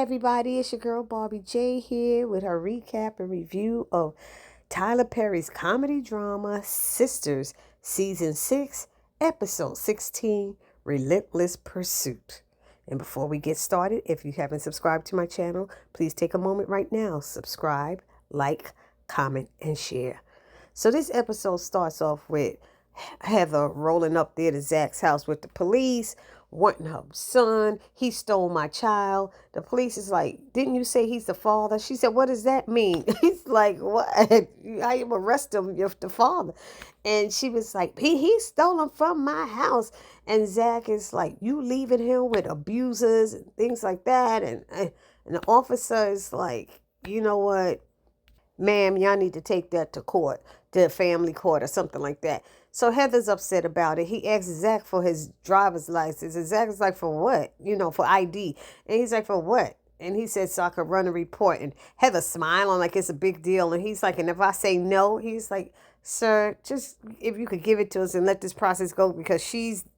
everybody, it's your girl Barbie J here with her recap and review of Tyler Perry's comedy drama Sisters Season 6, Episode 16, Relentless Pursuit. And before we get started, if you haven't subscribed to my channel, please take a moment right now, subscribe, like, comment, and share. So this episode starts off with Heather rolling up there to Zack's house with the police, wanting her son. He stole my child. The police is like, didn't you say he's the father? She said, what does that mean? He's like, what? I am arrest him if the father. And she was like, he stole him from my house. And Zack is like, you leaving him with abusers and things like that. And the officer is like, you know what? Ma'am, y'all need to take that to court, to family court or something like that. So Heather's upset about it. He asks Zack for his driver's license. And Zack is like, for what? For ID. And he's like, for what? And he said, so I could run a report. And Heather's smiling like it's a big deal. And he's like, and if I say no, he's like, sir, just if you could give it to us and let this process go, because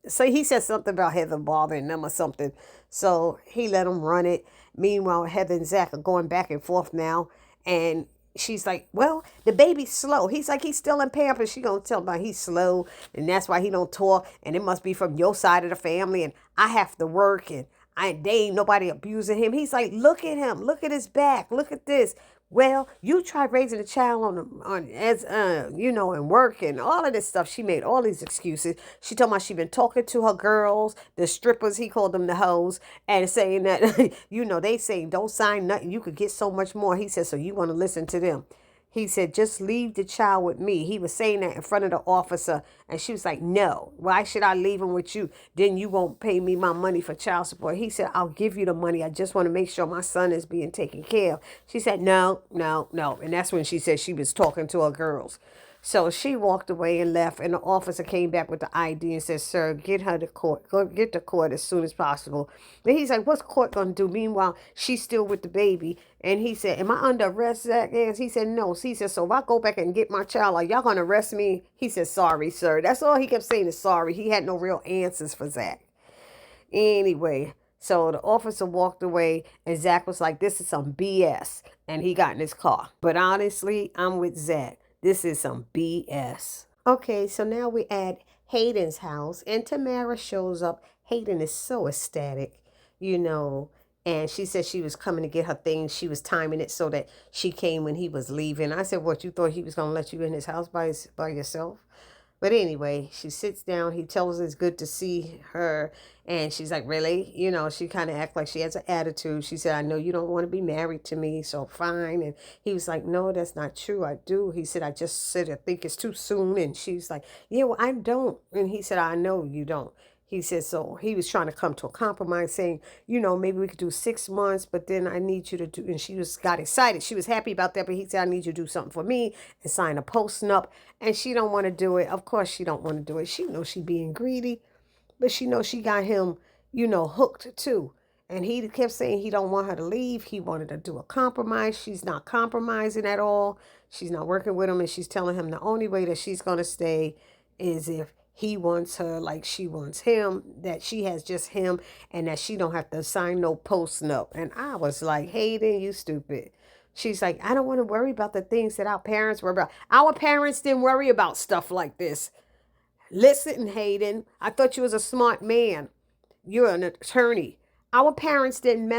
so he said something about Heather bothering them or something. So he let him run it. Meanwhile, Heather and Zack are going back and forth now. And she's like, well, the baby's slow. He's like, he's still in Pampers. She gonna tell him about he's slow, and that's why he don't talk, and it must be from your side of the family, and I have to work, and they ain't nobody abusing him. He's like, look at him. Look at his back. Look at this. Well, you tried raising a child and work and all of this stuff. She made all these excuses. She told me she been talking to her girls, the strippers, he called them the hoes, and saying that, they saying don't sign nothing. You could get so much more. He said, so you want to listen to them. He said, just leave the child with me. He was saying that in front of the officer. And she was like, no, why should I leave him with you? Then you won't pay me my money for child support. He said, I'll give you the money. I just want to make sure my son is being taken care of. She said, no. And that's when she said she was talking to her girls. So she walked away and left, and the officer came back with the ID and said, sir, get her to court. Go get to court as soon as possible. And he's like, what's court going to do? Meanwhile, she's still with the baby. And he said, am I under arrest, Zack? He said, no. He said, so if I go back and get my child, are y'all going to arrest me? He said, sorry, sir. That's all he kept saying is sorry. He had no real answers for Zack. Anyway, so the officer walked away, and Zack was like, this is some BS. And he got in his car. But honestly, I'm with Zack. This is some BS. Okay, so now we're at Hayden's house, and Tamara shows up. Hayden is so ecstatic, and she said she was coming to get her things. She was timing it so that she came when he was leaving. I said, what, you thought he was going to let you in his house by yourself? But anyway, she sits down. He tells her it's good to see her. And she's like, really? She kind of acts like she has an attitude. She said, I know you don't want to be married to me, so fine. And he was like, no, that's not true. I do. He said, I just said I think it's too soon. And she's like, yeah, well, I don't. And he said, I know you don't. He said, so he was trying to come to a compromise saying, maybe we could do 6 months, but then I need you to do, and she got excited. She was happy about that, but he said, I need you to do something for me and sign a post-nup. And she don't want to do it. Of course she don't want to do it. She knows she being greedy, but she knows she got him, hooked too. And he kept saying he don't want her to leave. He wanted to do a compromise. She's not compromising at all. She's not working with him, and she's telling him the only way that she's going to stay is if he wants her like she wants him, that she has just him, and that she don't have to sign no post-nup. And I was like, Hayden, you stupid. She's like, I don't want to worry about the things that our parents were about. Our parents didn't worry about stuff like this. Listen, Hayden, I thought you was a smart man. You're an attorney. Our parents didn't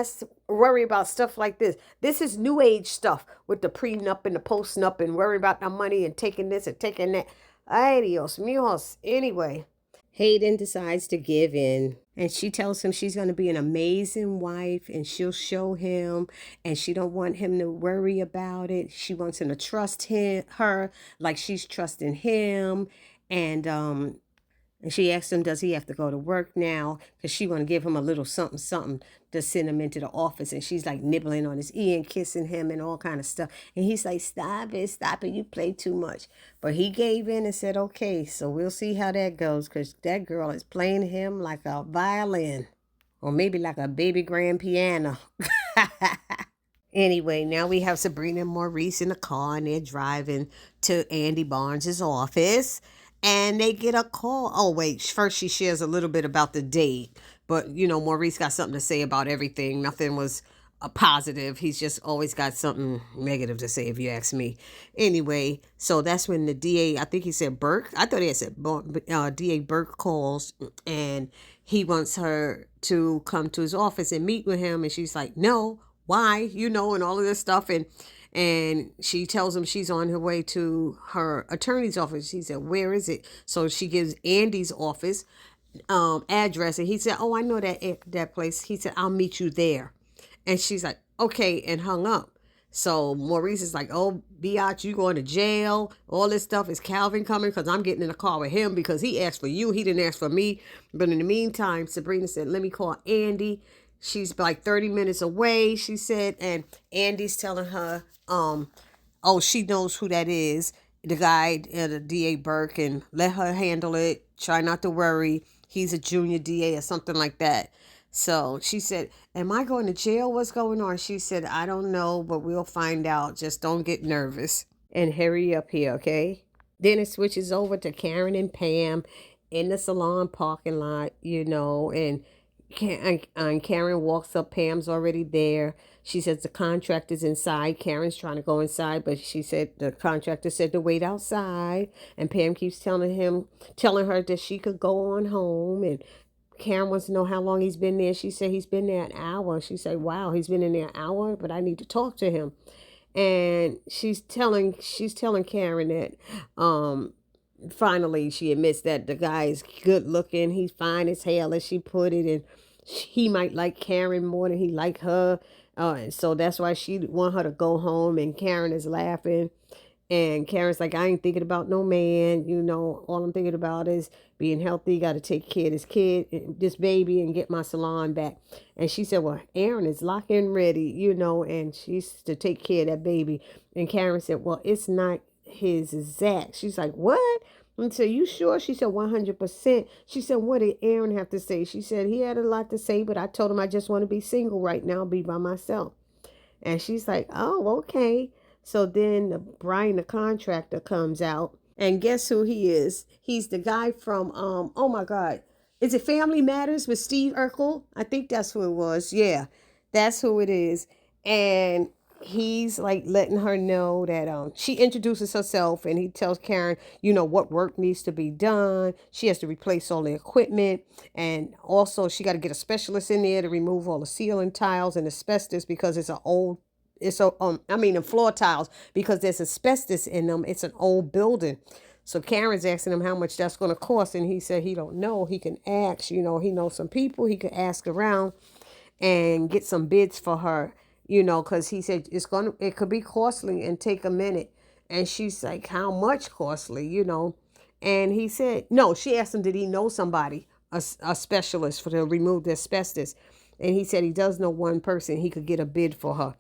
worry about stuff like this. This is new age stuff with the prenup and the post-nup and worry about the money and taking this and taking that. Ay, Dios míos. Anyway, Hayden decides to give in, and she tells him she's going to be an amazing wife, and she'll show him, and she don't want him to worry about it. She wants him to trust her like she's trusting him. And she asked him, does he have to go to work now? Because she want to give him a little something to send him into the office. And she's like nibbling on his ear and kissing him and all kind of stuff. And he's like, stop it, you play too much. But he gave in and said, okay, so we'll see how that goes, because that girl is playing him like a violin, or maybe like a baby grand piano. Anyway, now we have Sabrina and Maurice in the car, and they're driving to Andy Barnes' office. And they get a call. Oh, wait. First, she shares a little bit about the date. But, Maurice got something to say about everything. Nothing was a positive. He's just always got something negative to say, if you ask me. Anyway, so that's when the DA, I think he said Burke. I thought he had said DA Burke calls, and he wants her to come to his office and meet with him. And she's like, no, why? And all of this stuff. And she tells him she's on her way to her attorney's office. He said, where is it? So she gives Andy's office address, and he said, oh, I know that place. He said, I'll meet you there. And she's like, okay, and hung up. So Maurice is like, oh, biatch, you going to jail, all this stuff. Is Calvin coming? Because I'm getting in a car with him because he asked for you, he didn't ask for me. But in the meantime, Sabrina said, let me call Andy. She's like 30 minutes away, she said. And Andy's telling her, oh, she knows who that is, the guy, the DA Burke, and let her handle it. Try not to worry. He's a junior DA or something like that. So she said, am I going to jail? What's going on? She said, I don't know, but we'll find out. Just don't get nervous and hurry up here, okay? Then it switches over to Karen and Pam in the salon parking lot, and Karen walks up. Pam's already there. She says the contractor's inside. Karen's trying to go inside, but she said the contractor said to wait outside. And Pam keeps telling her that she could go on home. And Karen wants to know how long he's been there. She said he's been there an hour. She said, wow, he's been in there an hour, but I need to talk to him. And she's telling Karen that finally she admits that the guy is good looking. He's fine as hell, as she put it, and he might like Karen more than he like her. And so that's why she want her to go home. And Karen is laughing. And Karen's like, I ain't thinking about no man. All I'm thinking about is being healthy. Got to take care of this baby, and get my salon back. And she said, well, Aaron is locked and ready, and she's to take care of that baby. And Karen said, well, it's not his, Zack. She's like, what? And so, you sure? She said, 100%. She said, what did Aaron have to say? She said, he had a lot to say, but I told him I just want to be single right now, be by myself. And she's like, oh, okay. So then Brian, the contractor, comes out, and guess who he is? He's the guy from, oh my God, is it Family Matters with Steve Urkel? I think that's who it was. Yeah, that's who it is. And he's like letting her know that she introduces herself, and he tells Karen, what work needs to be done. She has to replace all the equipment, and also she got to get a specialist in there to remove all the ceiling tiles and asbestos because it's the floor tiles, because there's asbestos in them. It's an old building. So Karen's asking him how much that's going to cost, and he said he don't know. He can ask, he knows some people. He could ask around and get some bids for her, because he said it could be costly and take a minute. And she's like, how much costly, And he said, no, she asked him, did he know somebody, a specialist to remove the asbestos? And he said he does know one person. He could get a bid for her.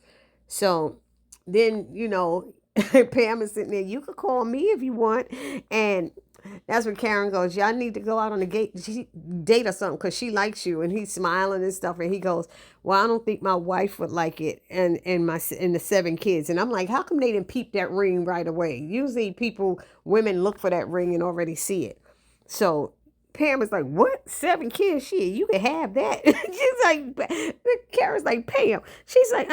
So then, Pam is sitting there, you could call me if you want. And that's when Karen goes, y'all need to go out on a date or something because she likes you. And he's smiling and stuff. And he goes, well, I don't think my wife would like it, and the 7 kids. And I'm like, how come they didn't peep that ring right away? Usually women look for that ring and already see it. So Pam is like, what? 7 kids? Shit, you can have that. She's like, Karen's like, Pam. She's like,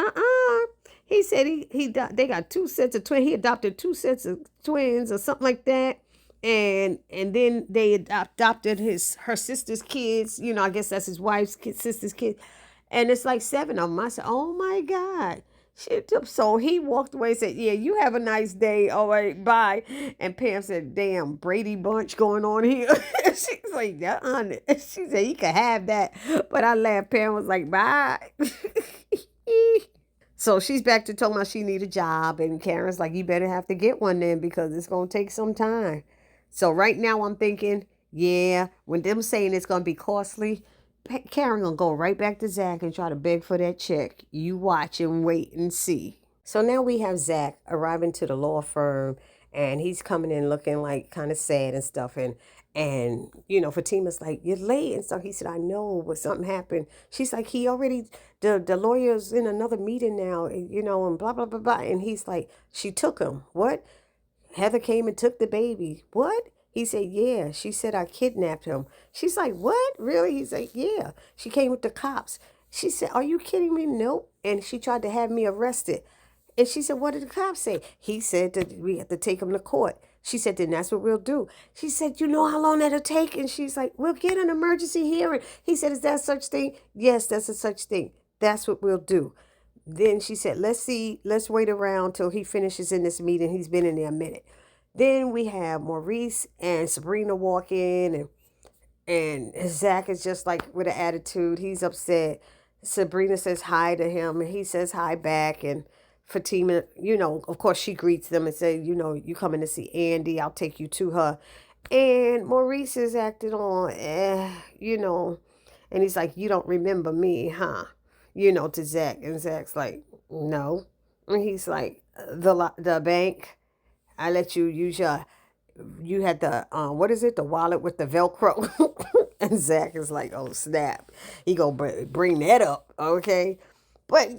He said they got 2 sets of twins. He adopted 2 sets of twins or something like that. And then they adopted her sister's kids. I guess that's his wife's sister's kids. And it's like 7 of them. I said, oh my God. So he walked away and said, yeah, you have a nice day. All right, bye. And Pam said, damn, Brady Bunch going on here. She's like, she said, you can have that. But I laughed. Pam was like, bye. So she's back to talking about she need a job. And Karen's like, you better have to get one then because it's going to take some time. So right now I'm thinking, yeah, when them saying it's going to be costly, Karen gonna go right back to Zack and try to beg for that check. You watch and wait and see. So now we have Zack arriving to the law firm, and he's coming in looking like kind of sad and stuff. And Fatima's like, you're late and stuff. He said, I know, but something happened. She's like, the lawyer's in another meeting now, and blah, blah, blah, blah. And he's like, she took him. What? Heather came and took the baby. What? He said, yeah. She said, I kidnapped him. She's like, what? Really? He's like, yeah. She came with the cops. She said, are you kidding me? Nope. and she tried to have me arrested. And she said, what did the cops say? He said that we have to take him to court. She said, then that's what we'll do. She said, you know how long that'll take? And she's like, we'll get an emergency hearing. He said, is that such thing? Yes, that's a such thing. That's what we'll do. Then she said, let's wait around till he finishes in this meeting. He's been in there a minute. Then we have Maurice and Sabrina walk in, and Zack is just like with an attitude. He's upset. Sabrina says hi to him, and he says hi back. And Fatima, of course, she greets them and says, you coming to see Andy? I'll take you to her. And Maurice is acting on, and he's like, you don't remember me, huh? To Zack. And Zack's like, no. And he's like, the bank, I let you use you had the, what is it? The wallet with the Velcro. And Zack is like, oh, snap. He gonna bring that up, okay? But,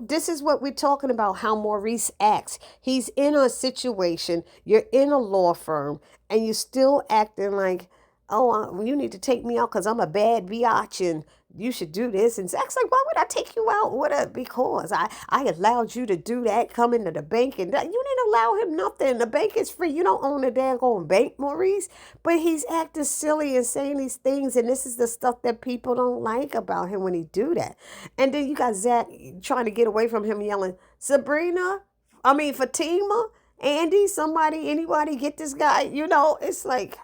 this is what we're talking about, how Maurice acts. He's in a situation, you're in a law firm, and you're still acting like, oh, you need to take me out because I'm a bad biatch and you should do this. And Zach's like, why would I take you out? Because I allowed you to do that, come into the bank. And you didn't allow him nothing. The bank is free. You don't own a daggone bank, Maurice. But he's acting silly and saying these things. And this is the stuff that people don't like about him when he do that. And then you got Zack trying to get away from him yelling, Fatima, Andy, anybody get this guy? It's like,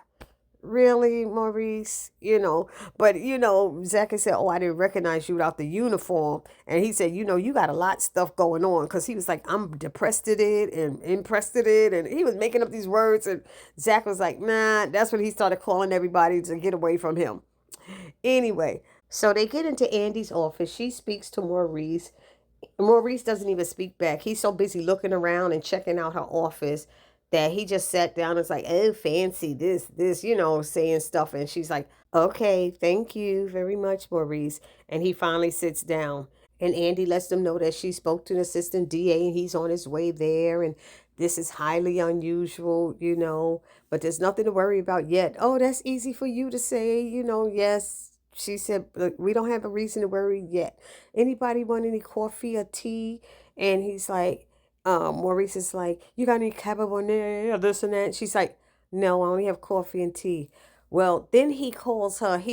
really, Maurice? But Zack said, oh, I didn't recognize you without the uniform. And he said, you got a lot of stuff going on, because he was like, I'm depressed at it and impressed at it, and he was making up these words. And Zack was like, nah. That's when he started calling everybody to get away from him. Anyway, so they get into Andy's office. She speaks to Maurice. Maurice doesn't even speak back. He's so busy looking around and checking out her office that he just sat down and was like, oh, fancy this, saying stuff. And she's like, okay, thank you very much, Maurice. And he finally sits down. And Andy lets them know that she spoke to the assistant DA and he's on his way there. And this is highly unusual, but there's nothing to worry about yet. Oh, that's easy for you to say, yes. She said, look, we don't have a reason to worry yet. Anybody want any coffee or tea? And he's like, Maurice is like, you got any Cabernet or this and that? She's like, no, I only have coffee and tea. Well, then he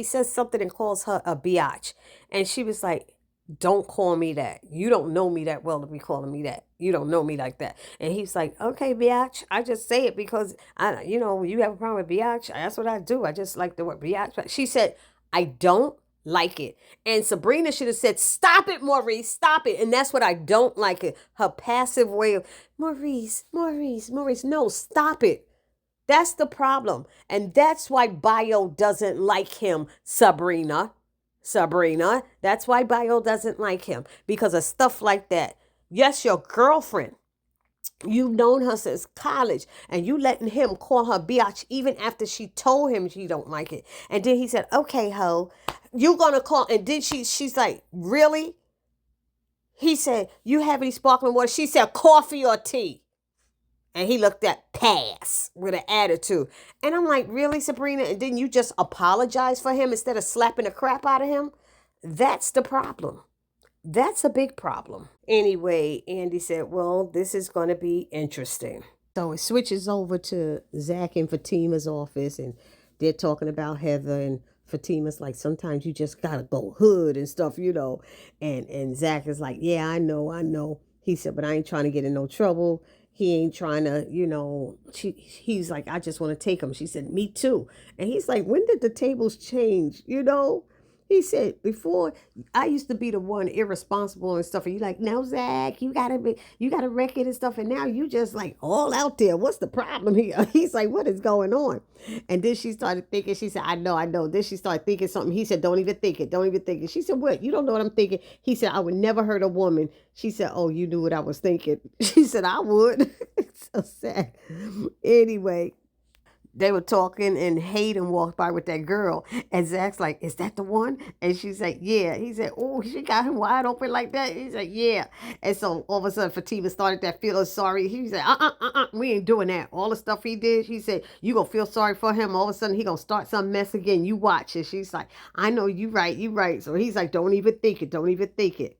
says something and calls her a biatch. And she was like, don't call me that. You don't know me that well to be calling me that. You don't know me like that. And he's like, okay, biatch. I just say it because, you have a problem with biatch. That's what I do. I just like the word biatch. She said, I don't like it. And Sabrina should have said, stop it, Maurice, stop it. And that's what I don't like it. Her passive way of, Maurice, no, stop it. That's the problem. And that's why Bio doesn't like him, Sabrina. That's why Bio doesn't like him, because of stuff like that. Yes, your girlfriend. You've known her since college, and you letting him call her biatch even after she told him she don't like it. And then he said, okay, ho, you gonna call? And then she's like, really? He said, you have any sparkling water? She said, coffee or tea? And he looked at pass with an attitude. And I'm like, really, Sabrina? And then you just apologize for him instead of slapping the crap out of him? That's the problem. That's a big problem. Anyway, Andy said, well, this is going to be interesting. So it switches over to Zack and Fatima's office, and they're talking about Heather, and Fatima's like, sometimes you just got to go hood and stuff, And Zack is like, yeah, I know. He said, but I ain't trying to get in no trouble. He ain't trying to, he's like, I just want to take him. She said, me too. And he's like, when did the tables change, He said, before, I used to be the one irresponsible and stuff. And you're like, now, Zack, you got a record and stuff. And now you just like all out there. What's the problem here? He's like, what is going on? And then she started thinking. She said, I know. Then she started thinking something. He said, don't even think it. She said, what? You don't know what I'm thinking? He said, I would never hurt a woman. She said, oh, you knew what I was thinking. She said, I would. So sad. Anyway. They were talking, and Hayden walked by with that girl. And Zack's like, is that the one? And she's like, yeah. He said, oh, she got him wide open like that? He's like, yeah. And so all of a sudden, Fatima started that feeling sorry. He said, we ain't doing that. All the stuff he did, she said, you gonna feel sorry for him. All of a sudden, he gonna start some mess again. You watch. And she's like, I know, you right. So he's like, don't even think it.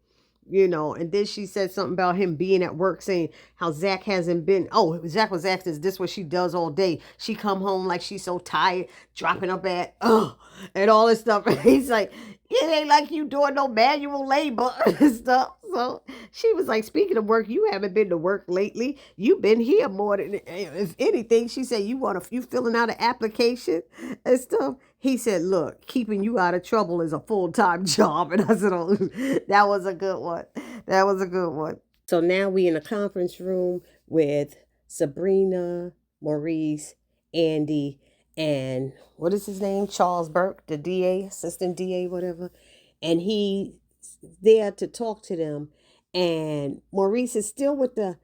And then she said something about him being at work, saying how Zack hasn't been. Oh, Zack was asked, is this what she does all day? She come home like she's so tired, dropping her bed, and all this stuff. And he's like, it ain't like you doing no manual labor and stuff. So she was like, speaking of work, you haven't been to work lately. You've been here more than, if anything. She said, you filling out an application and stuff. He said, look, keeping you out of trouble is a full-time job. And I said, oh, that was a good one. That was a good one. So now we in a conference room with Sabrina, Maurice, Andy, and what is his name? Charles Burke, the DA, assistant DA, whatever. And he's there to talk to them. And Maurice is still with the,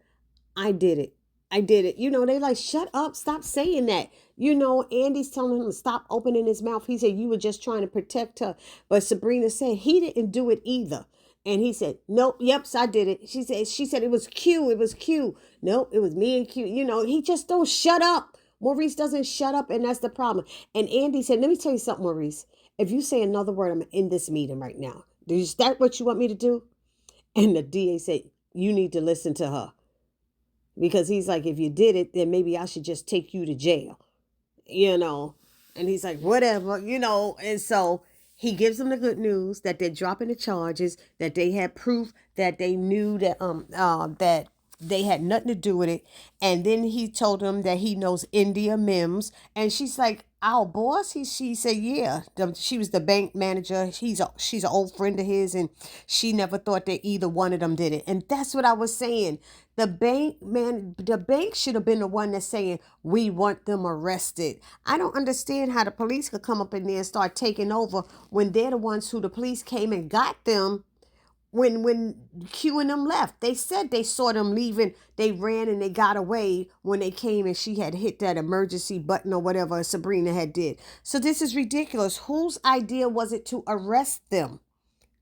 I did it. I did it. They like, shut up. Stop saying that. Andy's telling him to stop opening his mouth. He said, you were just trying to protect her. But Sabrina said he didn't do it either. And he said, nope, yeps, I did it. She said it was Q. It was Q. Nope, it was me and Q. He just don't shut up. Maurice doesn't shut up, and that's the problem. And Andy said, let me tell you something, Maurice. If you say another word, I'm in this meeting right now. Is that what you want me to do? And the DA said, you need to listen to her. Because he's like, if you did it, then maybe I should just take you to jail, And he's like, whatever, And so he gives them the good news that they're dropping the charges, that they had proof that they knew that they had nothing to do with it. And then he told them that he knows India Mims. And she's like, our boss? She said, yeah. She was the bank manager. She's an old friend of his. And she never thought that either one of them did it. And that's what I was saying. The bank should have been the one that's saying, we want them arrested. I don't understand how the police could come up in there and start taking over when they're the ones who the police came and got them. When Q and them left, they said they saw them leaving. They ran and they got away when they came, and she had hit that emergency button or whatever Sabrina had did. So this is ridiculous. Whose idea was it to arrest them?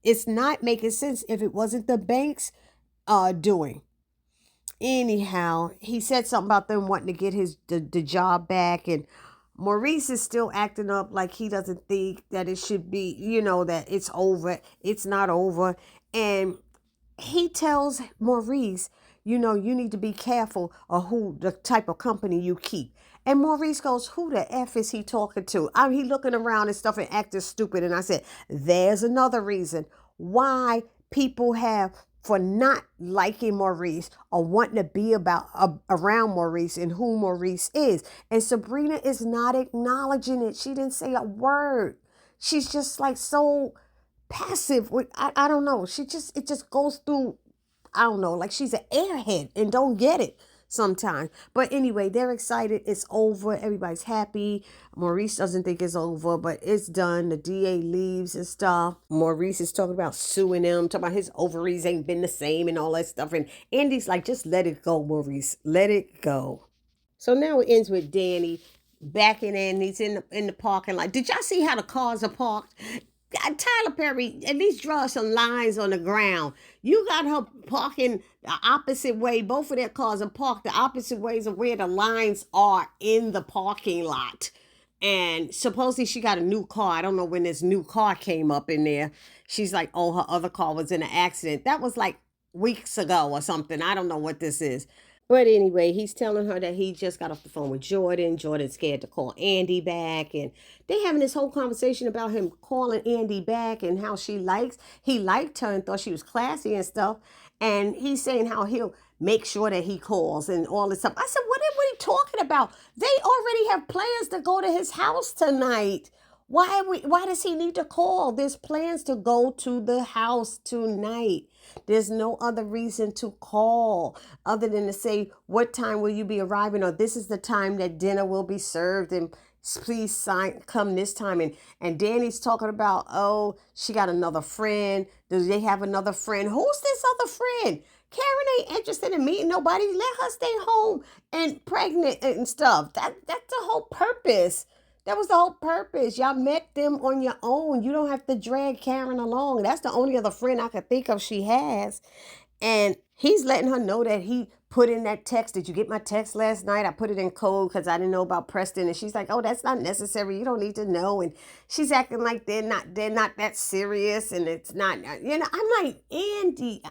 It's not making sense if it wasn't the bank's doing. Anyhow, he said something about them wanting to get the job back, and Maurice is still acting up like he doesn't think that it should be, that it's over. It's not over. And he tells Maurice, you need to be careful of the type of company you keep. And Maurice goes, who the F is he talking to? He looking around and stuff and acting stupid. And I said, there's another reason why people have for not liking Maurice or wanting to be around Maurice and who Maurice is. And Sabrina is not acknowledging it. She didn't say a word. She's just like so passive. I don't know. It just goes through, I don't know, like she's an airhead and don't get it sometimes. But anyway, they're excited. It's over. Everybody's happy. Maurice doesn't think it's over, but it's done. The DA leaves and stuff. Maurice is talking about suing him, talking about his ovaries ain't been the same and all that stuff. And Andy's like, just let it go, Maurice. Let it go. So now it ends with Danny backing in. He's in the parking lot. Did y'all see how the cars are parked? Tyler Perry at least draw some lines on the ground. You got her parking the opposite way. Both of their cars are parked the opposite ways of where the lines are in the parking lot. And supposedly she got a new car. I don't know when this new car came up in there. She's like, oh, her other car was in an accident. That was like weeks ago or something. I don't know what this is. But anyway, he's telling her that he just got off the phone with Jordan. Jordan's scared to call Andy back. And they having this whole conversation about him calling Andy back and how he liked her and thought she was classy and stuff. And he's saying how he'll make sure that he calls and all this stuff. I said, what are we talking about? They already have plans to go to his house tonight. Why does he need to call? There's plans to go to the house tonight. There's no other reason to call other than to say, what time will you be arriving? Or this is the time that dinner will be served. And please come this time. And Danny's talking about, oh, she got another friend. Do they have another friend? Who's this other friend? Karen ain't interested in meeting nobody. Let her stay home and pregnant and stuff. That's the whole purpose. That was the whole purpose. Y'all met them on your own. You don't have to drag Karen along. That's the only other friend I could think of she has. And he's letting her know that he put in that text. Did you get my text last night? I put it in code because I didn't know about Preston. And she's like, oh, that's not necessary. You don't need to know. And she's acting like they're not that serious. And it's not, I'm like, Danny,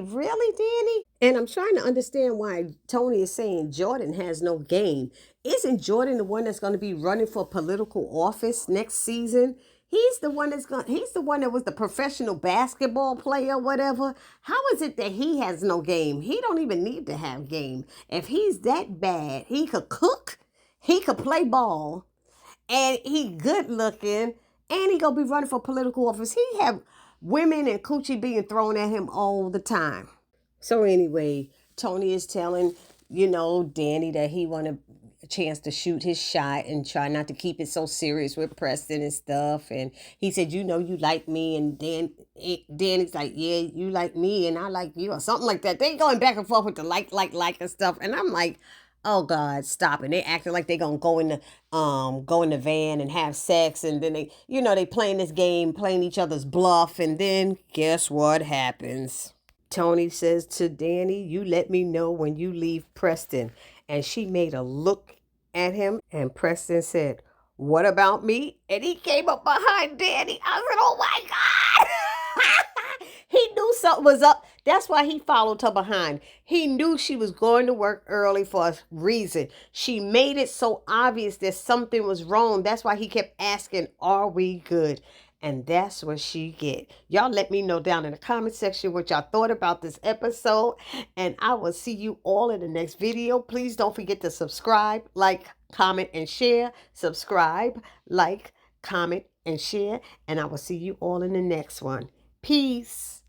really, Danny? And I'm trying to understand why Tony is saying Jordan has no game. Isn't Jordan the one that's going to be running for political office next season? He's the one that was the professional basketball player, whatever. How is it that he has no game? He don't even need to have game. If he's that bad, he could cook, he could play ball, and he good looking, and he gonna be running for political office. He have women and coochie being thrown at him all the time. So anyway, Tony is telling, Danny that he want a chance to shoot his shot and try not to keep it so serious with Preston and stuff. And he said, you like me. And Danny's like, yeah, you like me and I like you, or something like that. They going back and forth with the like and stuff. And I'm like, oh God, stop. And they acting like they gonna go in the van and have sex. And then they playing this game, playing each other's bluff. And then guess what happens? Tony says to Danny, you let me know when you leave Preston. And she made a look at him, and Preston said, what about me? And he came up behind Danny. I said, oh my God. He knew something was up. That's why he followed her behind. He knew she was going to work early for a reason. She made it so obvious that something was wrong. That's why he kept asking, are we good? And that's what she get. Y'all let me know down in the comment section what y'all thought about this episode. And I will see you all in the next video. Please don't forget to subscribe, like, comment, and share. Subscribe, like, comment, and share. And I will see you all in the next one. Peace.